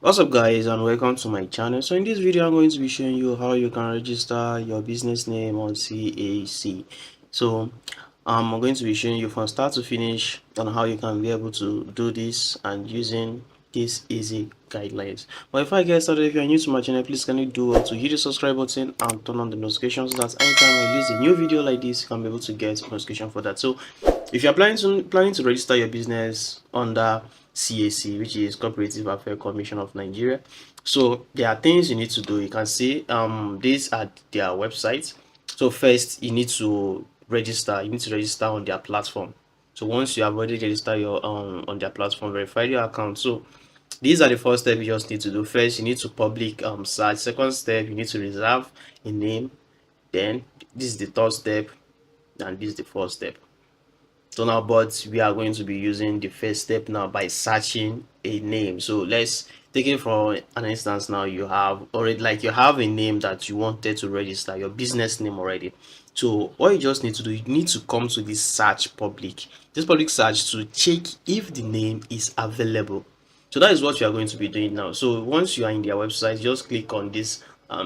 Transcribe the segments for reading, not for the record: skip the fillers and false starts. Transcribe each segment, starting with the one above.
What's up guys, and welcome to my channel. So in this video I'm going to be showing you how you can register your business name on CAC. So I'm going to be showing you from start to finish on how you can be able to do this and using these easy guidelines. But if I get started, if you're new to my channel, please can you do well to hit the subscribe button and turn on the notifications so that anytime I release a new video like this, you can be able to get notification for that. So if you're planning to register your business under CAC, which is Cooperative Affairs Commission of Nigeria, so there are things you need to do. You can see these are their websites. So first you need to register. You need to register on their platform. So once you have already registered your on their platform, verify your account. So these are the first step you just need to do. First, you need to public search. Second step, you need to reserve a name. Then this is the third step, and this is the fourth step. So now, but we are going to be using the first step now by searching a name. So let's take it for an instance. Now you have already, like, you have a name that you wanted to register, your business name already. So what you just need to do, you need to come to this search public, this public search, to check if the name is available. So that is what you are going to be doing now. So once you are in their website, just click on this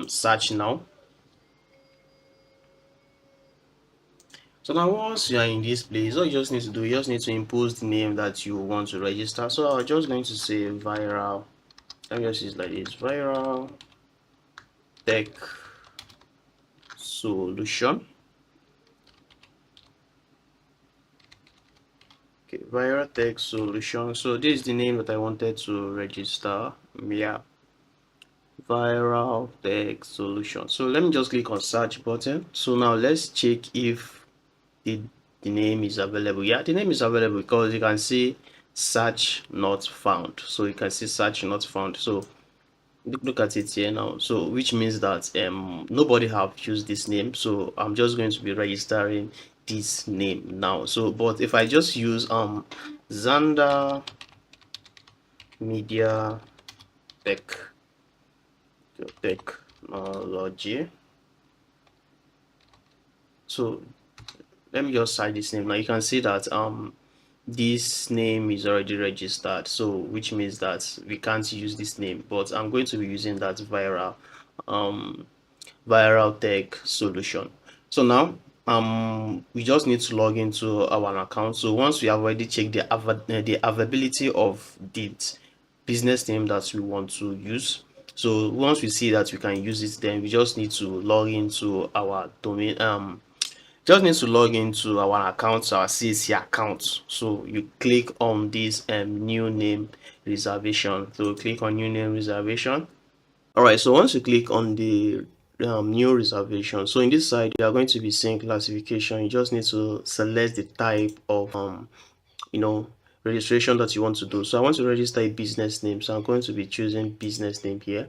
search now. So now once you are in this place, all you just need to do, you just need to impose the name that you want to register. So I'm just going to say viral. Let me just use like this: viral tech solution. Okay, viral tech solution. So this is the name that I wanted to register. Yeah, viral tech solution. So let me just click on search button. So now let's check if the name is available. Yeah, the name is available because you can see search not found. So you can see search not found. So look at it here now. So which means that nobody have used this name. So I'm just going to be registering this name now. So but if I just use Xander Media Technology. So let me just cite this name now. You can see that this name is already registered, so which means that we can't use this name, but I'm going to be using that um viral tech solution. So now we just need to log into our account. So once we have already checked the availability of the business name that we want to use, so once we see that we can use it, then we just need to log into our domain, just need to log into our account, our CAC account. So you click on this new name reservation. So click on new name reservation. All right, so once you click on the new reservation, so in this side you are going to be seeing classification. You just need to select the type of you know registration that you want to do. So I want to register a business name, so I'm going to be choosing business name here.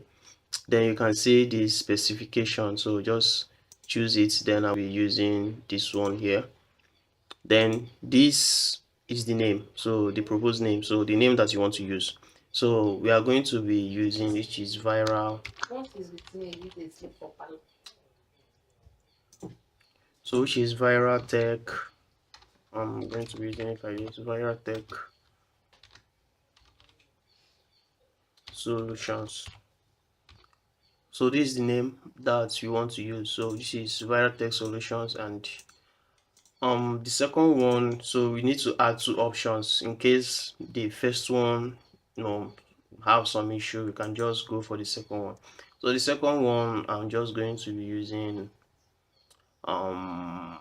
Then you can see the specification, so just choose it. Then I'll be using this one here. Then this is the name, so the proposed name, so the name that you want to use. So we are going to be using, which is viral. So which is viral tech. I'm going to be using, if I use viral tech solutions. So this is the name that you want to use. So this is viral tech solutions. And the second one, so we need to add two options in case the first one have some issue. We can just go for the second one. So the second one, I'm just going to be using um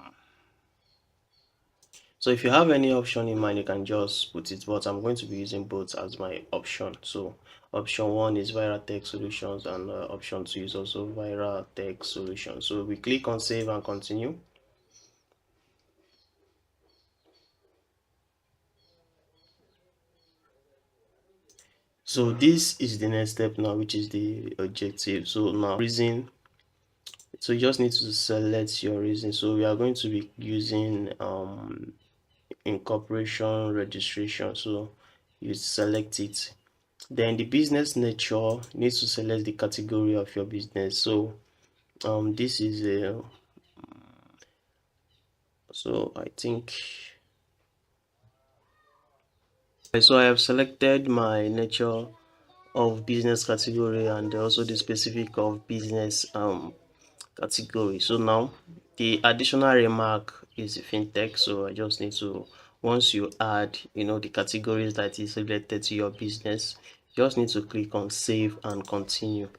so if you have any option in mind, you can just put it, but I'm going to be using both as my option. So option one is viral tech solutions, and option two is also viral tech solutions. So we click on save and continue. So this is the next step now, which is the objective. So now reason, so you just need to select your reason. So we are going to be using incorporation registration. So you select it. Then the business nature, needs to select the category of your business. So this is a, so I think, so I have selected my nature of business category and also the specific of business category. So now the additional remark is fintech. So I just need to, once you add the categories that is related to your business, you just need to click on save and continue.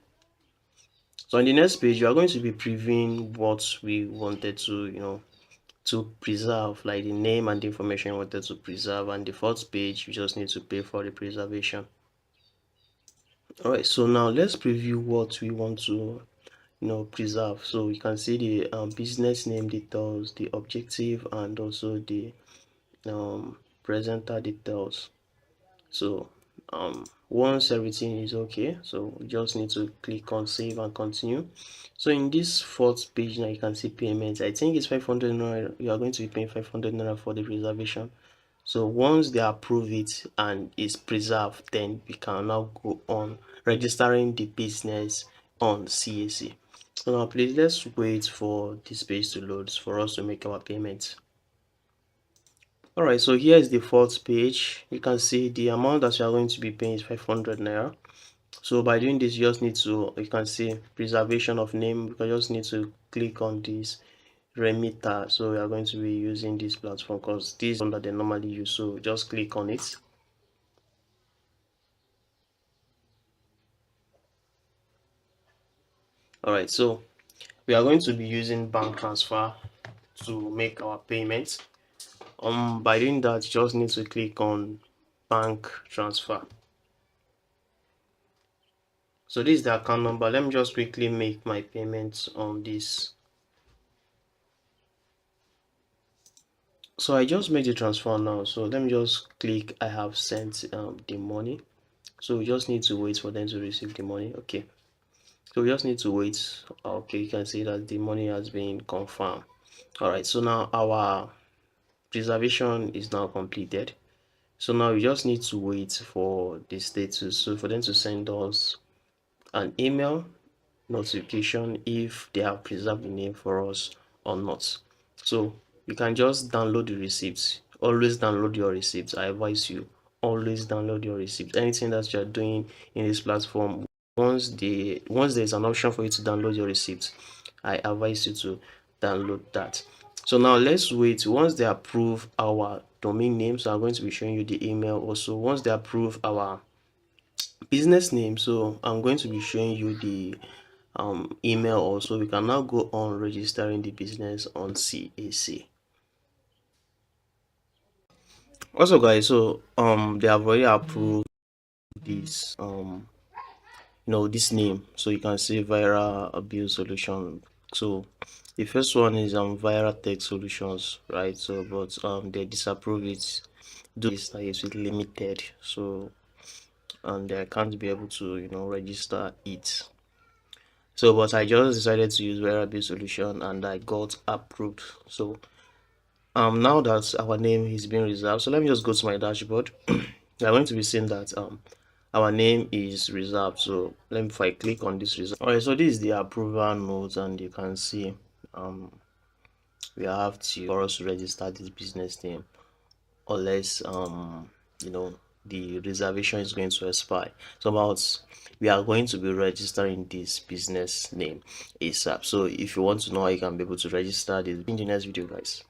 So on the next page, you are going to be previewing what we wanted to preserve, like the name and the information you wanted to preserve. And the fourth page, you just need to pay for the preservation. All right, so now let's preview what we want to preserve. So you can see the business name details, the objective, and also the presenter details. So once everything is okay, so we just need to click on save and continue. So in this fourth page now, you can see payments. I think it's 500 naira. You are going to be paying 500 naira for the reservation. So once they approve it and it's preserved, then we can now go on registering the business on CAC. So now please, let's wait for this page to load for us to make our payment. All right, so here is the fourth page. You can see the amount that you are going to be paying is 500 naira. So by doing this, you just need to, you can see preservation of name. You just need to click on this remitter. So we are going to be using this platform because this is one that they normally use. So just click on it. All right, so we are going to be using bank transfer to make our payments. By doing that, you just need to click on bank transfer. So this is the account number. Let me just quickly make my payments on this. So I just made the transfer now. So let me just click I have sent the money. So we just need to wait for them to receive the money. Okay. So we just need to wait. Okay, you can see that the money has been confirmed. All right. So now our preservation is now completed. So now we just need to wait for the status. So for them to send us an email notification if they have preserved the name for us or not. So you can just download the receipts. Always download your receipts. I advise you, always download your receipts. Anything that you're doing in this platform, once there's an option for you to download your receipts, I advise you to download that. So now let's wait. Once they approve our domain name, so I'm going to be showing you the email also. Once they approve our business name, so I'm going to be showing you the email also. We can now go on registering the business on CAC. Also guys, so they have already approved this this name. So you can see viral abuse solution. So the first one is viral tech solutions, right? So but they disapprove it. Do this that is with limited, so and they can't be able to register it. So but I just decided to use viral solution and I got approved. So now that our name is being reserved, so let me just go to my dashboard. You're going to be seeing that our name is reserved. So let me, if I click on this reserve. All right, so this is the approval note, and you can see we have to, for us to register this business name, unless the reservation is going to expire. So about we are going to be registering this business name ASAP. So if you want to know how you can be able to register this in the next video, guys.